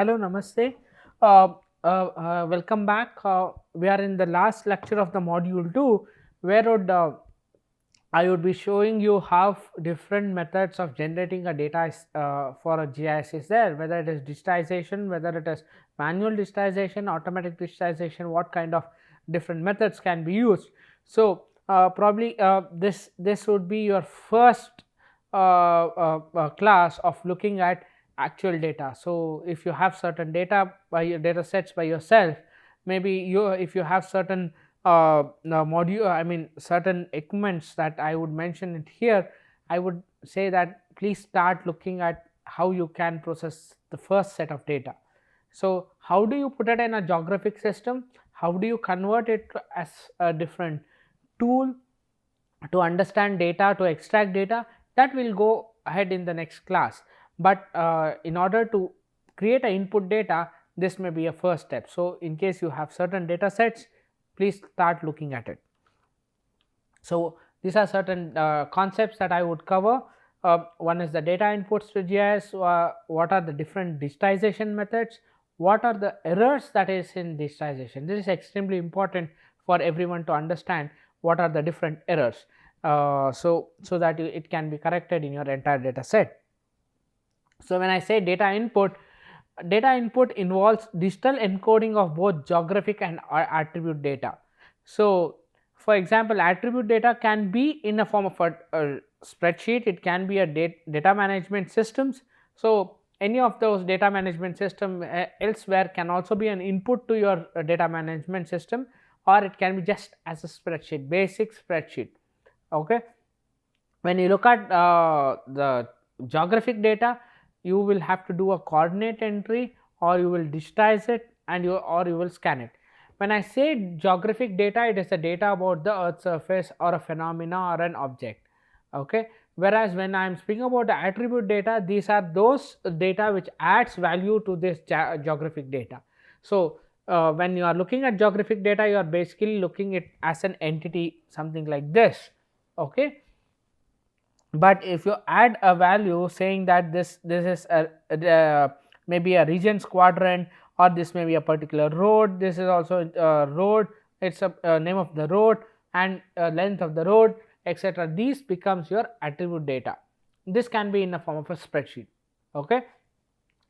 Hello, namaste. Uh, Welcome back. We are in the last lecture of the module 2, where I would be showing you how different methods of generating a data for a GIS is there, whether it is digitization, whether it is manual digitization, automatic digitization, what kind of different methods can be used. So, probably this would be your first class of looking at actual data. So, if you have certain data by your data sets by yourself, maybe you if you have certain module, I mean certain equipments that I would mention it here, I would say that please start looking at how you can process the first set of data. So, how do you put it in a geographic system? How do you convert it as a different tool to understand data, to extract data? That will go ahead in the next class, but in order to create a input data, this may be a first step. So, in case you have certain data sets, please start looking at it. So, these are certain concepts that I would cover. One is the data inputs to GIS, what are the different digitization methods, what are the errors that is in digitization. This is extremely important for everyone to understand what are the different errors, so that it can be corrected in your entire data set. So, when I say data input involves digital encoding of both geographic and attribute data. So, for example, attribute data can be in a form of a spreadsheet, it can be a data management systems. So, any of those data management system elsewhere can also be an input to your data management system, or it can be just as a spreadsheet, basic spreadsheet. Okay. When you look at the geographic data, you will have to do a coordinate entry, or you will digitize it, and you will scan it. When I say geographic data, it is the data about the earth surface or a phenomena or an object. Okay. Whereas when I am speaking about the attribute data, these are those data which adds value to this geographic data. So, when you are looking at geographic data, you are basically looking it as an entity, something like this. Okay. But if you add a value saying that this is maybe a regions quadrant, or this may be a particular road, this is also a road, it's a name of the road and length of the road, etc. These becomes your attribute data. This can be in the form of a spreadsheet. Okay.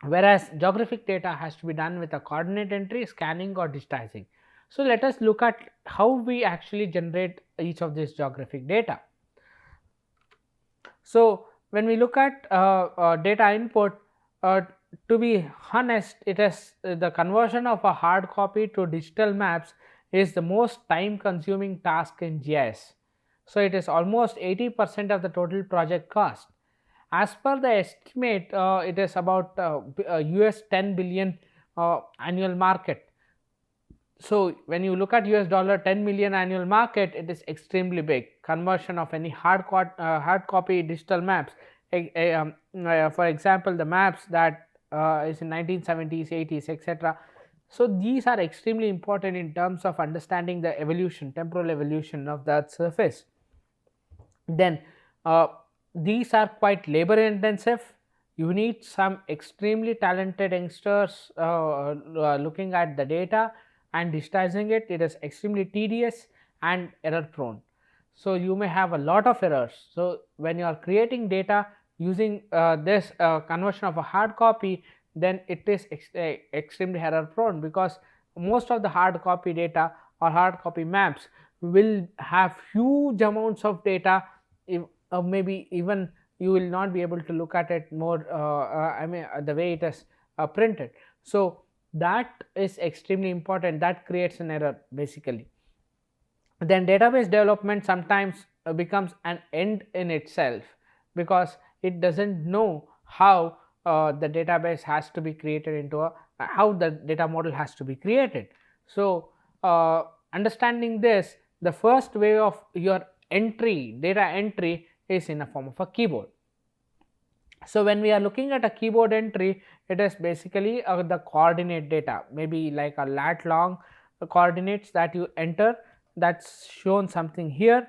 Whereas geographic data has to be done with a coordinate entry, scanning, or digitizing. So, let us look at how we actually generate each of these geographic data. So, when we look at data input, to be honest, it is the conversion of a hard copy to digital maps is the most time consuming task in GIS. So, it is almost 80% of the total project cost. As per the estimate, it is about US 10 billion annual market. So, when you look at US dollar 10 million annual market, it is extremely big. Conversion of any hard copy digital maps, for example, the maps that is in 1970s, 80s, etc. So, these are extremely important in terms of understanding the evolution, temporal evolution of the Earth's surface. Then these are quite labor intensive. You need some extremely talented youngsters looking at the data and digitizing it. It is extremely tedious and error prone. So, you may have a lot of errors. So, when you are creating data using this conversion of a hard copy, then it is extremely error prone, because most of the hard copy data or hard copy maps will have huge amounts of data. If, maybe even you will not be able to look at it more, I mean the way it is printed. So, that is extremely important, that creates an error basically. Then database development sometimes becomes an end in itself, because it does not know how the database has to be created into a how the data model has to be created. So, understanding this, the first way of your data entry is in a form of a keyboard. So, when we are looking at a keyboard entry, it is basically the coordinate data, maybe like a lat long coordinates that you enter, that's shown something here.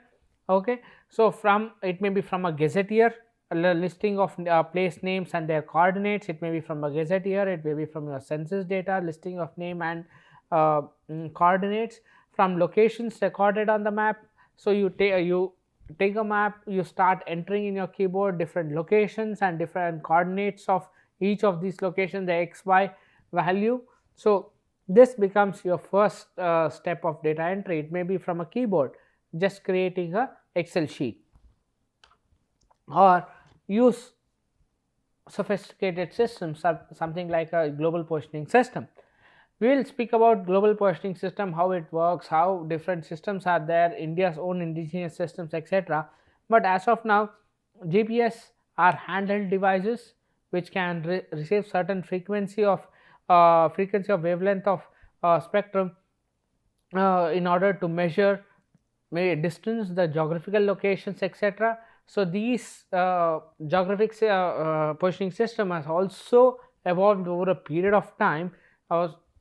Okay. So, from it may be from a gazetteer, listing of place names and their coordinates. It may be from a gazetteer, it may be from your census data, listing of name and coordinates from locations recorded on the map. So you take a map, you start entering in your keyboard different locations and different coordinates of each of these locations, the xy value. So this becomes your first step of data entry. It may be from a keyboard, just creating a Excel sheet, or use sophisticated systems, something like a global positioning system. We will speak about global positioning system, how it works, how different systems are there, India's own indigenous systems, etc. But as of now, GPS are handheld devices which can receive certain frequency of wavelength of spectrum in order to measure distance, the geographical locations, etc. So these geographic positioning system has also evolved over a period of time.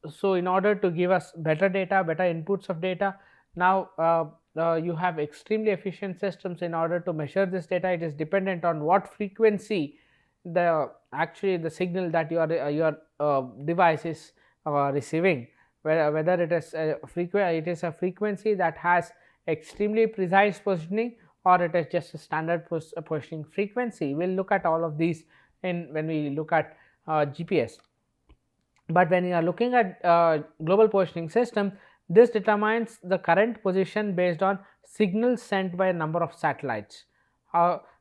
So in order to give us better data, better inputs of data, now you have extremely efficient systems in order to measure this data. It is dependent on what frequency actually the signal that your device is receiving, whether it is a frequency that has extremely precise positioning, or it is just a standard positioning frequency. We will look at all of these when we look at GPS. But when you are looking at global positioning system, this determines the current position based on signals sent by a number of satellites.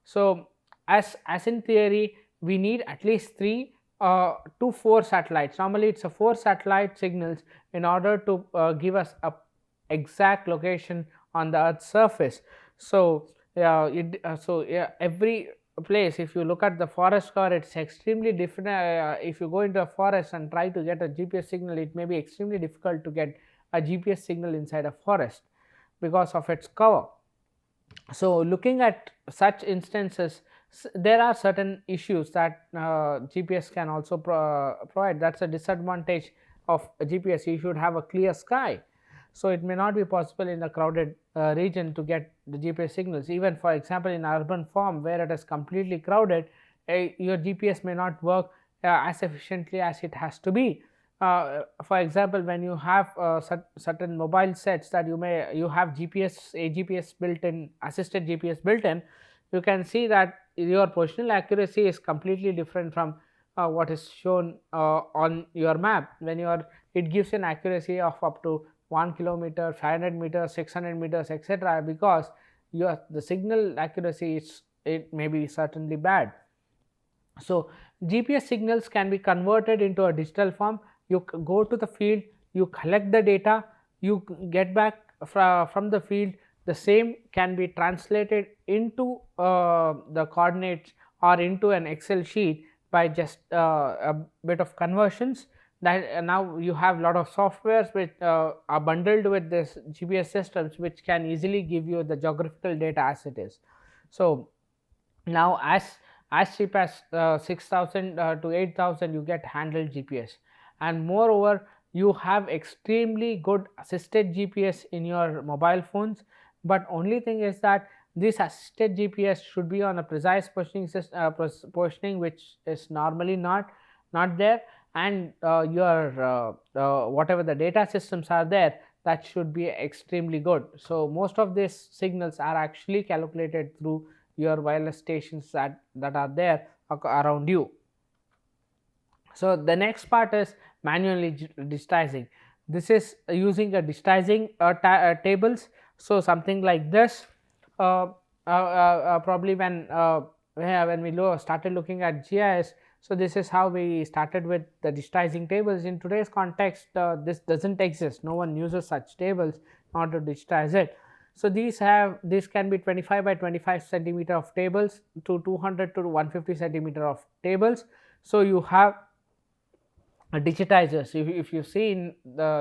So as in theory, we need at least 3 to 4 satellites. Normally it's a 4 satellite signals in order to give us a exact location on the Earth's surface. So every place, if you look at the forest cover, it's extremely different. If you go into a forest and try to get a GPS signal, it may be extremely difficult to get a GPS signal inside a forest because of its cover. So looking at such instances, there are certain issues that GPS can also provide. That's a disadvantage of GPS. You should have a clear sky, so it may not be possible in a crowded region to get the GPS signals. Even for example, in urban form where it is completely crowded, your GPS may not work as efficiently as it has to be. For example, when you have certain mobile sets that you have GPS built in, assisted GPS built in, you can see that your positional accuracy is completely different from what is shown on your map. When it gives an accuracy of up to 1 kilometer, 500 meters, 600 meters, etc., because the signal accuracy it may be certainly bad. So GPS signals can be converted into a digital form. You go to the field, you collect the data, you get back from the field. The same can be translated into the coordinates or into an Excel sheet by just a bit of conversions. That now you have a lot of softwares which are bundled with this GPS systems, which can easily give you the geographical data as it is. So now as cheap as 6,000 to 8,000 you get handled GPS, and moreover you have extremely good assisted GPS in your mobile phones. But only thing is that this assisted GPS should be on a precise positioning which is normally not there, and your whatever the data systems are there, that should be extremely good. So most of these signals are actually calculated through your wireless stations that are there around you. So the next part is manually digitizing. This is using a digitizing tables. So something like this, probably when we started looking at GIS. So this is how we started with the digitizing tables. In today's context, this doesn't exist. No one uses such tables in order to digitize it. So these can be 25 by 25 centimeter of tables to 200 to 150 centimeter of tables. So you have a digitizer. So if you see in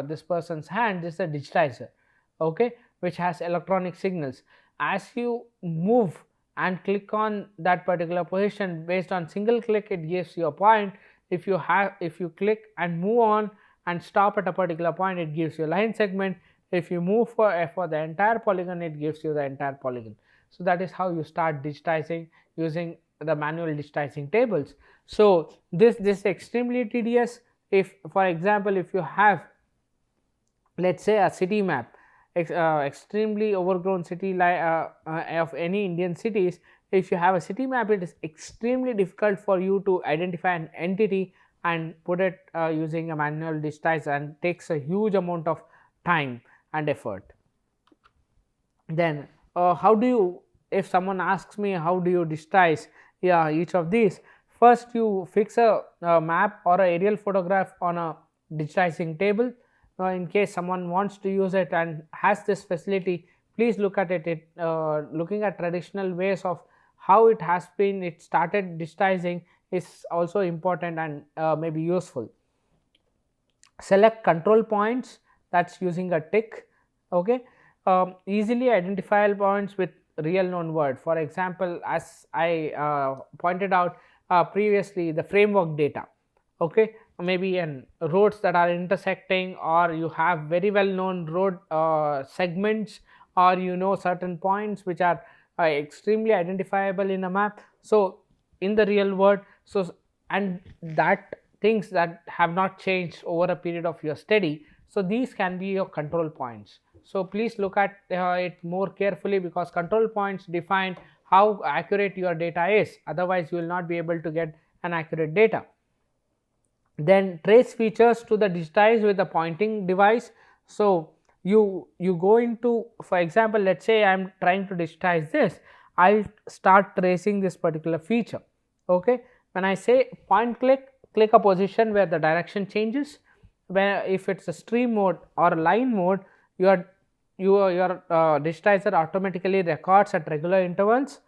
this person's hand, this is a digitizer, okay, which has electronic signals. As you move and click on that particular position, based on single click it gives you a point. If you click and move on and stop at a particular point, it gives you a line segment. If you move for the entire polygon, it gives you the entire polygon. So that is how you start digitizing using the manual digitizing tables. So this is extremely tedious. If for example, if you have, let's say, a city map, extremely overgrown city of any Indian cities, if you have a city map, it is extremely difficult for you to identify an entity and put it using a manual digitizer, and takes a huge amount of time and effort. Then how do you, if someone asks me how do you digitize, yeah, each of these, first you fix a map or a aerial photograph on a digitizing table. In case someone wants to use it and has this facility, please look at looking at traditional ways of how it started digitizing is also important and maybe useful. Select control points, that's using a tick. Okay. Easily identifiable points with real known word. For example, as I pointed out previously, the framework data. Okay, maybe in roads that are intersecting, or you have very well known road segments, or certain points which are extremely identifiable in a map. So in the real world, so, and that things that have not changed over a period of your study, so these can be your control points. So please look at it more carefully, because control points define how accurate your data is, otherwise you will not be able to get an accurate data. Then trace features to the digitize with a pointing device. So you go into, for example, let's say I am trying to digitize this, I'll start tracing this particular feature. Okay, when I say point click a position where the direction changes. Where if it's a stream mode or line mode, your digitizer automatically records at regular intervals.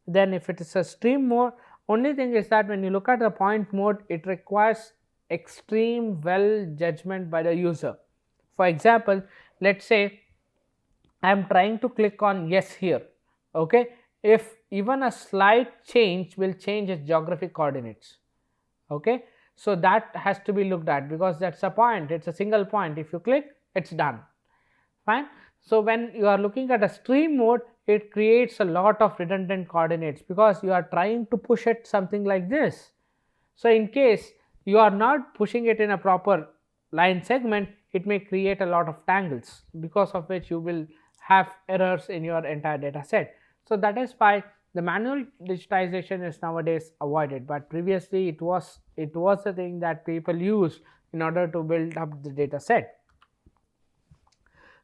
Then if it is a stream mode, only thing is that when you look at the point mode, it requires extreme well judgment by the user. For example, let's say I am trying to click on yes here. Okay, if even a slight change will change its geographic coordinates. Okay, so that has to be looked at, because that's a point, it's a single point. If you click, it's done. Fine. So when you are looking at a stream mode, it creates a lot of redundant coordinates, because you are trying to push it something like this. So in case you are not pushing it in a proper line segment, it may create a lot of tangles, because of which you will have errors in your entire data set. So that is why the manual digitization is nowadays avoided, but previously it was a thing that people used in order to build up the data set.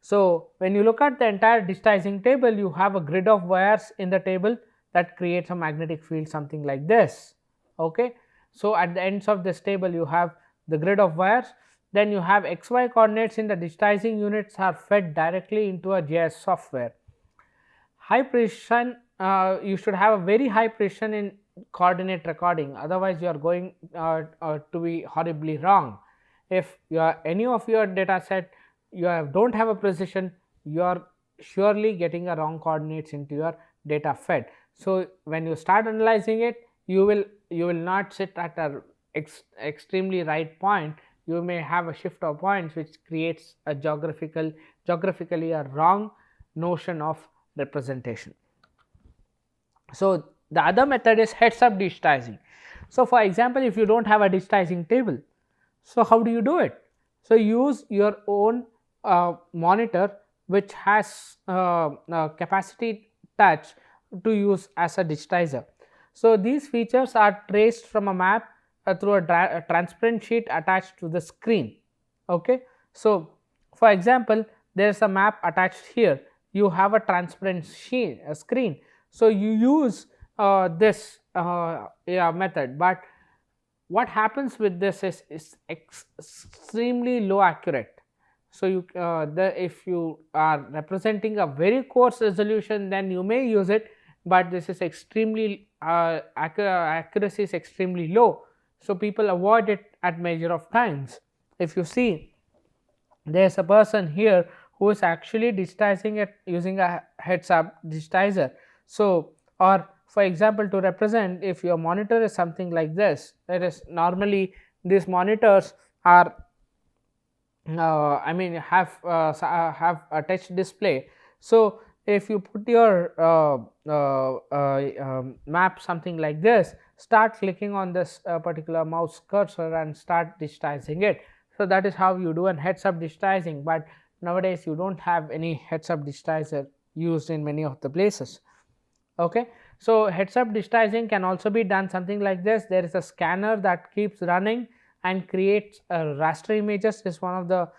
So when you look at the entire digitizing table, you have a grid of wires in the table that creates a magnetic field, something like this. Okay, so at the ends of this table you have the grid of wires. Then you have xy coordinates in the digitizing units are fed directly into a GIS software. High precision, you should have a very high precision in coordinate recording, otherwise you are going to be horribly wrong. If any of your data set don't have a precision, you are surely getting a wrong coordinates into your data fed. So when you start analyzing it, you will not sit at a extremely right point. You may have a shift of points which creates a geographically a wrong notion of representation. So the other method is heads up digitizing. So for example, if you don't have a digitizing table, so how do you do it? So use your own monitor which has capacity touch to use as a digitizer. So these features are traced from a map through a transparent sheet attached to the screen. Okay, so for example, there is a map attached here. You have a transparent screen. So you use this method, but what happens with this is extremely low accurate. So if you are representing a very coarse resolution, then you may use it, but this is extremely accuracy is extremely low. So people avoid it at measure of times. If you see, there is a person here who is actually digitizing it using a heads up digitizer. So, or for example, to represent, if your monitor is something like this, that is normally these monitors are have a touch display. So if you put your map something like this, start clicking on this particular mouse cursor and start digitizing it. So that is how you do an heads up digitizing, but nowadays you don't have any heads up digitizer used in many of the places. Okay, so heads up digitizing can also be done something like this. There is a scanner that keeps running and creates raster images. Is one of the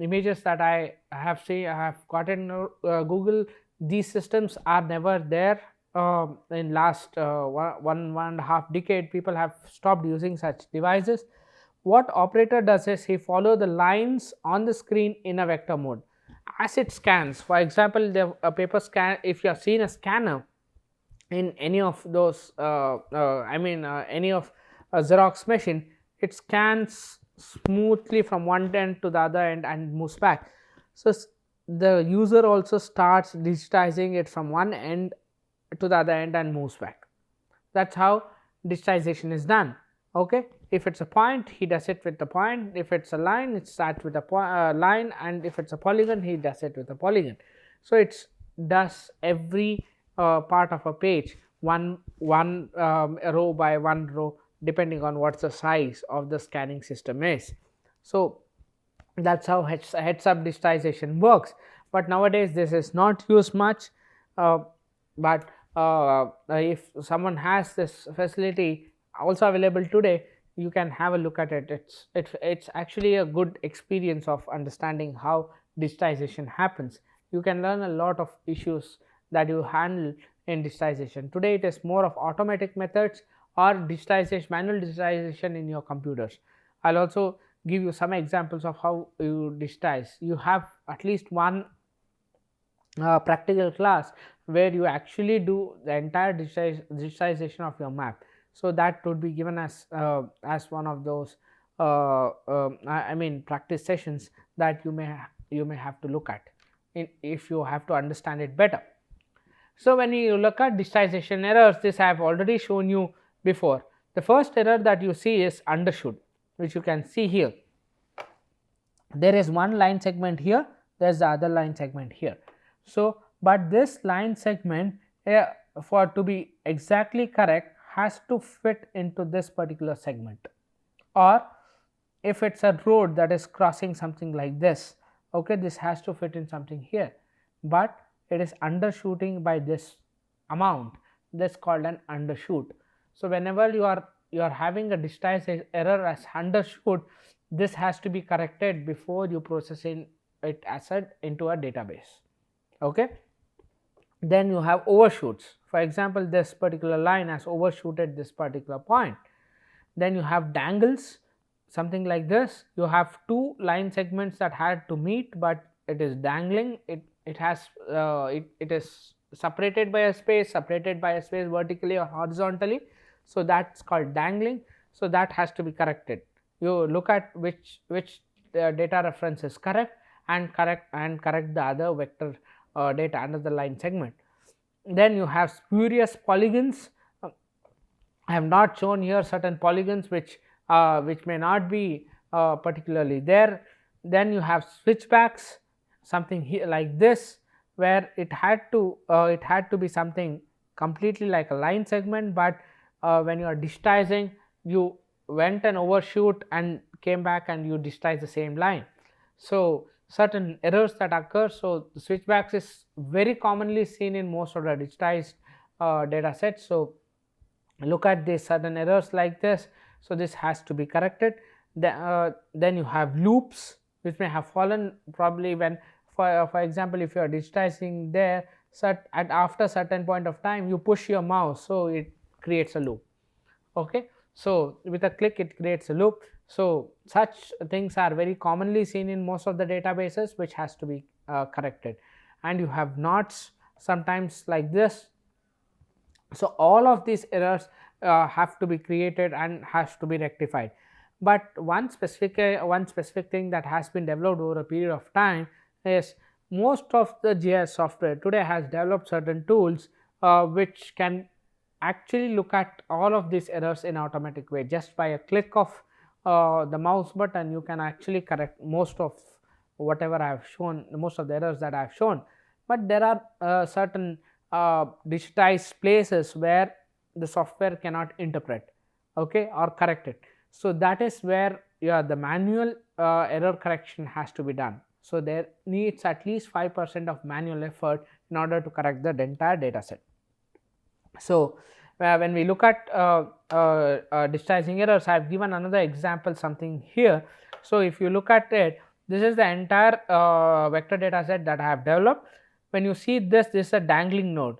images that I have seen, I have gotten Google. These systems are never there in last one and a half decade. People have stopped using such devices. What operator does is he follow the lines on the screen in a vector mode as it scans. For example, the paper scan, if you have seen a scanner in any of those any of a Xerox machine, it scans smoothly from one end to the other end and moves back. So the user also starts digitizing it from one end to the other end and moves back. That's how digitization is done. Okay, if it's a point, he does it with the point. If it's a line, it starts with a line, and if it's a polygon, he does it with a polygon. So it's does every part of a page, one row by one row, depending on what's the size of the scanning system is. So that's how heads up digitization works. But nowadays this is not used much, uh, but if someone has this facility also available today, you can have a look at it. It's actually a good experience of understanding how digitization happens. You can learn a lot of issues that you handle in digitization. Today it is more of automatic methods or digitization, manual digitization in your computers. I'll also give you some examples of how you digitize. You have at least one practical class where you actually do the entire digitization of your map. So that would be given as one of those I mean practice sessions that you may have to look at if you have to understand it better. So when you look at digitization errors, this I have already shown you before. The first error that you see is undershoot, which you can see here. There is one line segment here, there is the other line segment here. So but this line segment for to be exactly correct has to fit into this particular segment, or if it's a road that is crossing something like this, okay, this has to fit in something here, but it is undershooting by this amount. That's called an undershoot. So whenever you are having a digitized error as undershoot, this has to be corrected before you processing it as into a database. Okay, then you have overshoots. For example, this particular line has overshooted this particular point. Then you have dangles, something like this. You have two line segments that had to meet, but it is dangling. It has it is separated by a space vertically or horizontally. So that's called dangling. So that has to be corrected. You look at which data reference is correct, and correct the other vector data under the line segment. Then you have spurious polygons. I have not shown here certain polygons which may not be particularly there. Then you have switchbacks, something here like this, where it had to be something completely like a line segment, but when you are digitizing, you went and overshoot and came back and you digitize the same line. So certain errors that occur. So the switchbacks is very commonly seen in most of the digitized data sets. So look at these certain errors like this. So this has to be corrected. Then you have loops which may have fallen probably when, for example, if you are digitizing there, at after certain point of time you push your mouse, so it creates a loop. Okay, so with a click it creates a loop. So such things are very commonly seen in most of the databases, which has to be corrected. And you have knots sometimes like this. So all of these errors have to be created and has to be rectified. But one specific thing that has been developed over a period of time is most of the GIS software today has developed certain tools which can actually look at all of these errors in automatic way. Just by a click of the mouse button, you can actually correct most of whatever I have shown, most of the errors that I have shown. but there are certain digitized places where the software cannot interpret, okay, or correct it. So that is where, yeah, the manual error correction has to be done. So there needs at least 5% of manual effort in order to correct the entire data set. So when we look at digitizing errors, I have given another example something here. So if you look at it, this is the entire vector data set that I have developed. When you see this is a dangling node.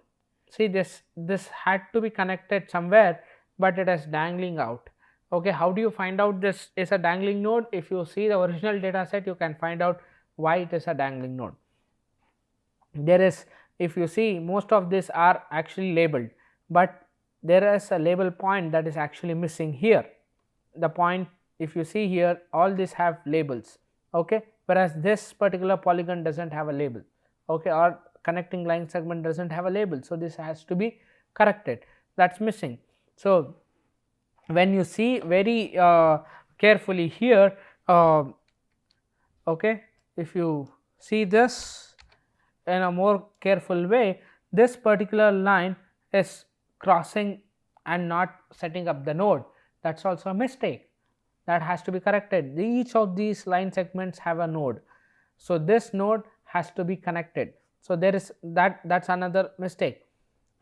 See, this had to be connected somewhere, but it is dangling out. Okay, how do you find out this is a dangling node? If you see the original data set, you can find out why it is a dangling node. There is, if you see, most of these are actually labeled, but there is a label point that is actually missing here. The point, if you see here, all these have labels, okay, whereas this particular polygon doesn't have a label, okay, or connecting line segment doesn't have a label. So this has to be corrected, that's missing. So when you see very carefully here, okay, if you see this in a more careful way, this particular line is crossing and not setting up the node. That is also a mistake that has to be corrected. Each of these line segments have a node, so this node has to be connected. So there is that's another mistake.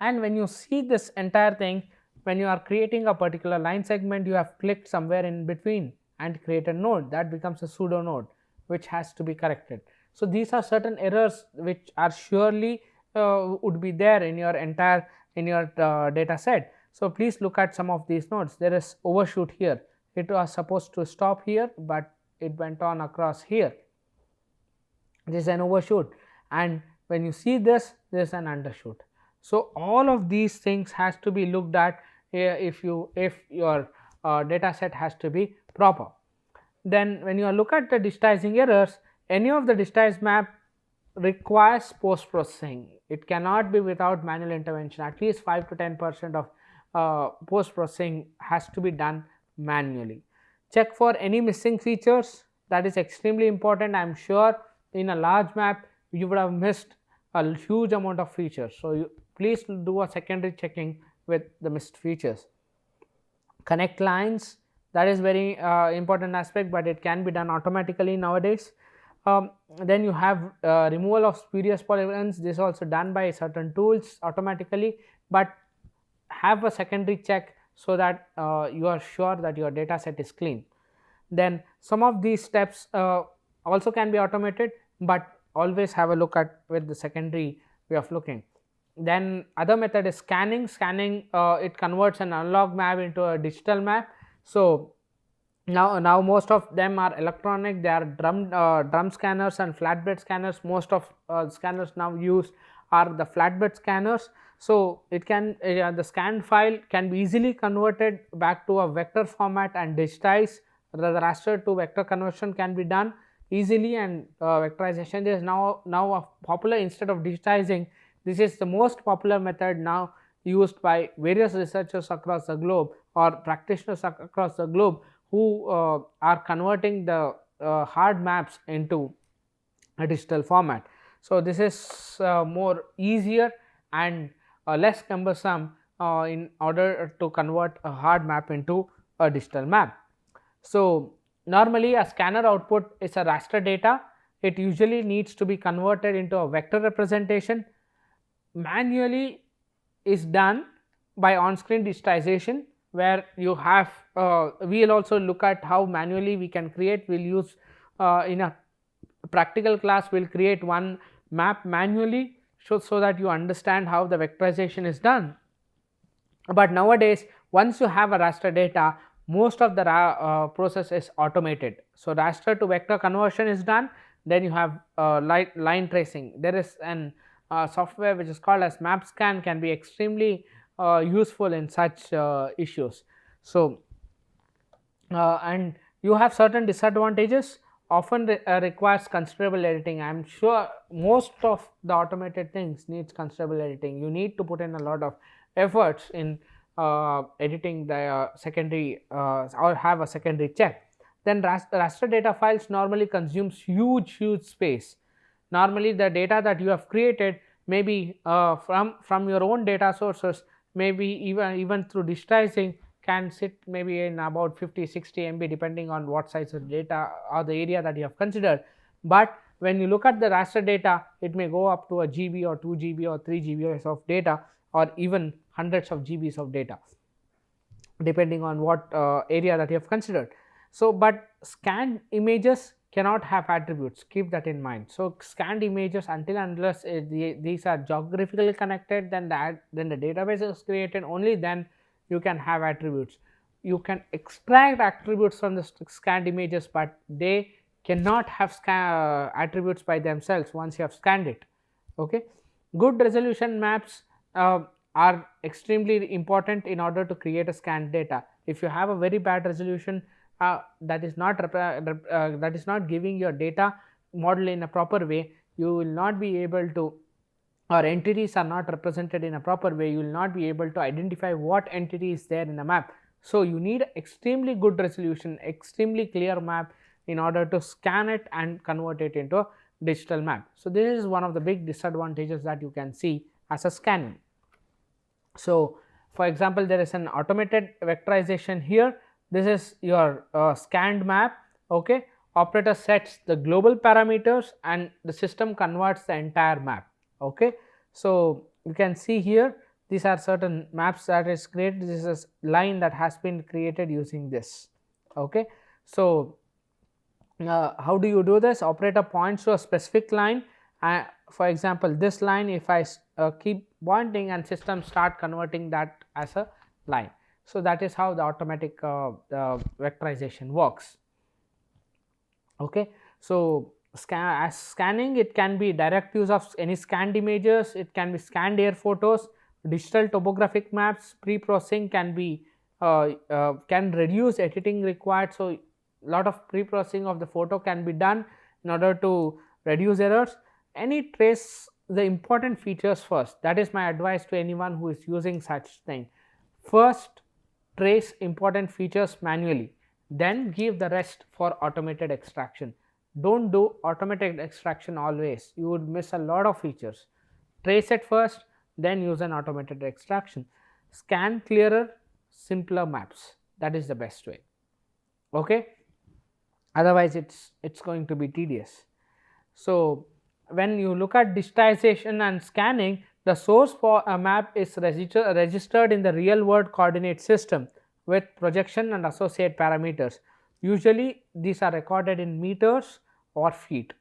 And when you see this entire thing, when you are creating a particular line segment, you have clicked somewhere in between and create a node, that becomes a pseudo node which has to be corrected. So these are certain errors which are surely would be there in your entire data set. So please look at some of these nodes. There is overshoot here, it was supposed to stop here, but it went on across here. This is an overshoot, and when you see this, there is an undershoot. So all of these things has to be looked at if your data set has to be proper. Then when you look at the digitizing errors, any of the digitized map requires post processing. It cannot be without manual intervention. At least 5 to 10% of post processing has to be done manually. Check for any missing features, that is extremely important. I am sure in a large map you would have missed a huge amount of features. So please do a secondary checking with the missed features. Connect lines, that is very important aspect, but it can be done automatically nowadays. Then you have removal of spurious polygons. This is also done by certain tools automatically, but have a secondary check so that you are sure that your data set is clean. Then some of these steps also can be automated, but always have a look at with the secondary way of looking. Then other method is scanning. It converts an analog map into a digital map. So now most of them are electronic. They are drum scanners and flatbed scanners. Most of scanners now used are the flatbed scanners. So it can the scanned file can be easily converted back to a vector format and digitized. The raster to vector conversion can be done easily, and vectorization is now a popular instead of digitizing. This is the most popular method now used by various researchers across the globe or practitioners across the globe who are converting the hard maps into a digital format. So this is more easier and less cumbersome in order to convert a hard map into a digital map. So normally a scanner output is a raster data. It usually needs to be converted into a vector representation. Manually is done by on-screen digitization, where you have we will also look at how manually we can create. We will use in a practical class, we will create one map manually so that you understand how the vectorization is done. But nowadays, once you have a raster data, most of the process is automated. So raster to vector conversion is done, then you have line tracing. There is an software which is called as MapScan, can be extremely useful in such issues. So and you have certain disadvantages, often requires considerable editing. I am sure most of the automated things needs considerable editing. You need to put in a lot of efforts in editing the secondary or have a secondary check. Then raster data files normally consumes huge space. Normally the data that you have created maybe from your own data sources, maybe even through digitizing, can sit maybe in about 50-60 MB depending on what size of data or the area that you have considered. But when you look at the raster data, it may go up to a GB or 2 GB or 3 GB of data, or even hundreds of GBs of data, depending on what area that you have considered. So, but scanned images cannot have attributes, keep that in mind. So, scanned images, until unless these are geographically connected, then the database is created, only then you can have attributes. You can extract attributes from the scanned images, but they cannot have attributes by themselves once you have scanned it. Okay. Good resolution maps are extremely important in order to create a scanned data. If you have a very bad resolution, that is not giving your data model in a proper way, you will not be able to, or entities are not represented in a proper way, you will not be able to identify what entity is there in the map. So, you need extremely good resolution, extremely clear map in order to scan it and convert it into a digital map. So, this is one of the big disadvantages that you can see as a scanning. So, for example, there is an automated vectorization here. This is your scanned map. Okay. Operator sets the global parameters and the system converts the entire map. Okay. So, you can see here these are certain maps that is created. This is a line that has been created using this. Okay. So, how do you do this? Operator points to a specific line. For example, this line, if I keep pointing, and system start converting that as a line. So, that is how the automatic vectorization works. Okay. So, as scanning, it can be direct use of any scanned images, it can be scanned air photos, digital topographic maps, pre-processing can be can reduce editing required. So, lot of pre-processing of the photo can be done in order to reduce errors. Any trace the important features first, that is my advice to anyone who is using such thing. First trace important features manually, then give the rest for automated extraction. Don't do automated extraction always, you would miss a lot of features. Trace it first, then use an automated extraction. Scan clearer, simpler maps, that is the best way. Okay. Otherwise it's going to be tedious. So, when you look at digitization and scanning, the source for a map is registered in the real world coordinate system with projection and associate parameters. Usually these are recorded in meters or feet.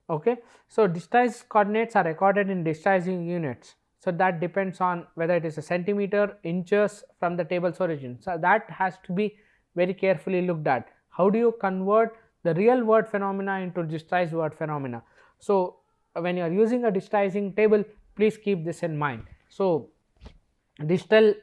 Okay. So, digitized coordinates are recorded in digitizing units. So, that depends on whether it is a centimeter, inches from the table's origin. So, that has to be very carefully looked at. How do you convert the real world phenomena into digitized world phenomena? So, when you are using a digitizing table, please keep this in mind. So, digital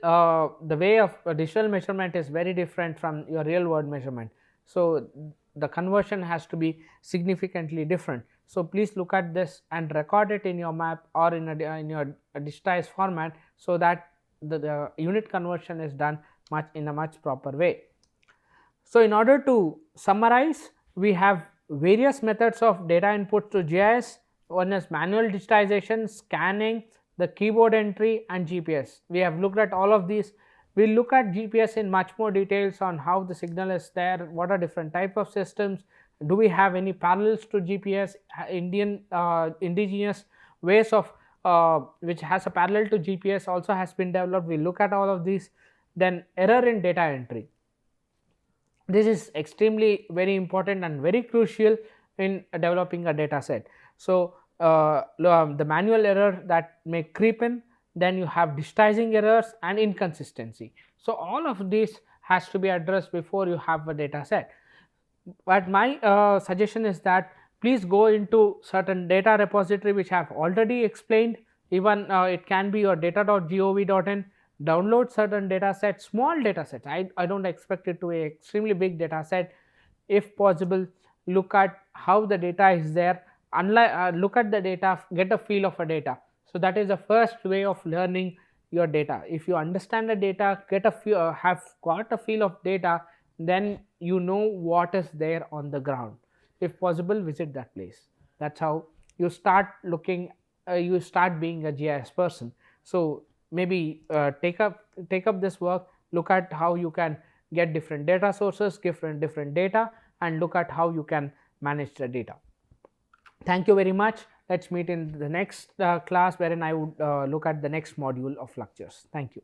the way of digital measurement is very different from your real world measurement. So, the conversion has to be significantly different. So, please look at this and record it in your map or in your digitized format, so that the unit conversion is done in a much proper way. So, in order to summarize, we have various methods of data input to GIS. One is manual digitization, scanning, the keyboard entry, and GPS. We have looked at all of these. We will look at GPS in much more details on how the signal is there, what are different type of systems, do we have any parallels to GPS, indigenous ways of which has a parallel to GPS also has been developed. We look at all of these. Then error in data entry. This is extremely very important and very crucial in developing a data set. So, the manual error that may creep in, then you have digitizing errors and inconsistency. So, all of this has to be addressed before you have a data set. But my suggestion is that please go into certain data repository which I have already explained. Even it can be your data.gov.in. Download certain data sets, small data sets. I do not expect it to be extremely big data set. If possible, look at how the data is there, look at the data, get a feel of a data. So, that is the first way of learning your data. If you understand the data, have got a feel of data, then you know what is there on the ground. If possible, visit that place. That is how you start looking, you start being a GIS person. So maybe take up this work, look at how you can get different data sources, different data, and look at how you can manage the data. Thank you very much. Let's meet in the next class, wherein I would look at the next module of lectures. Thank you.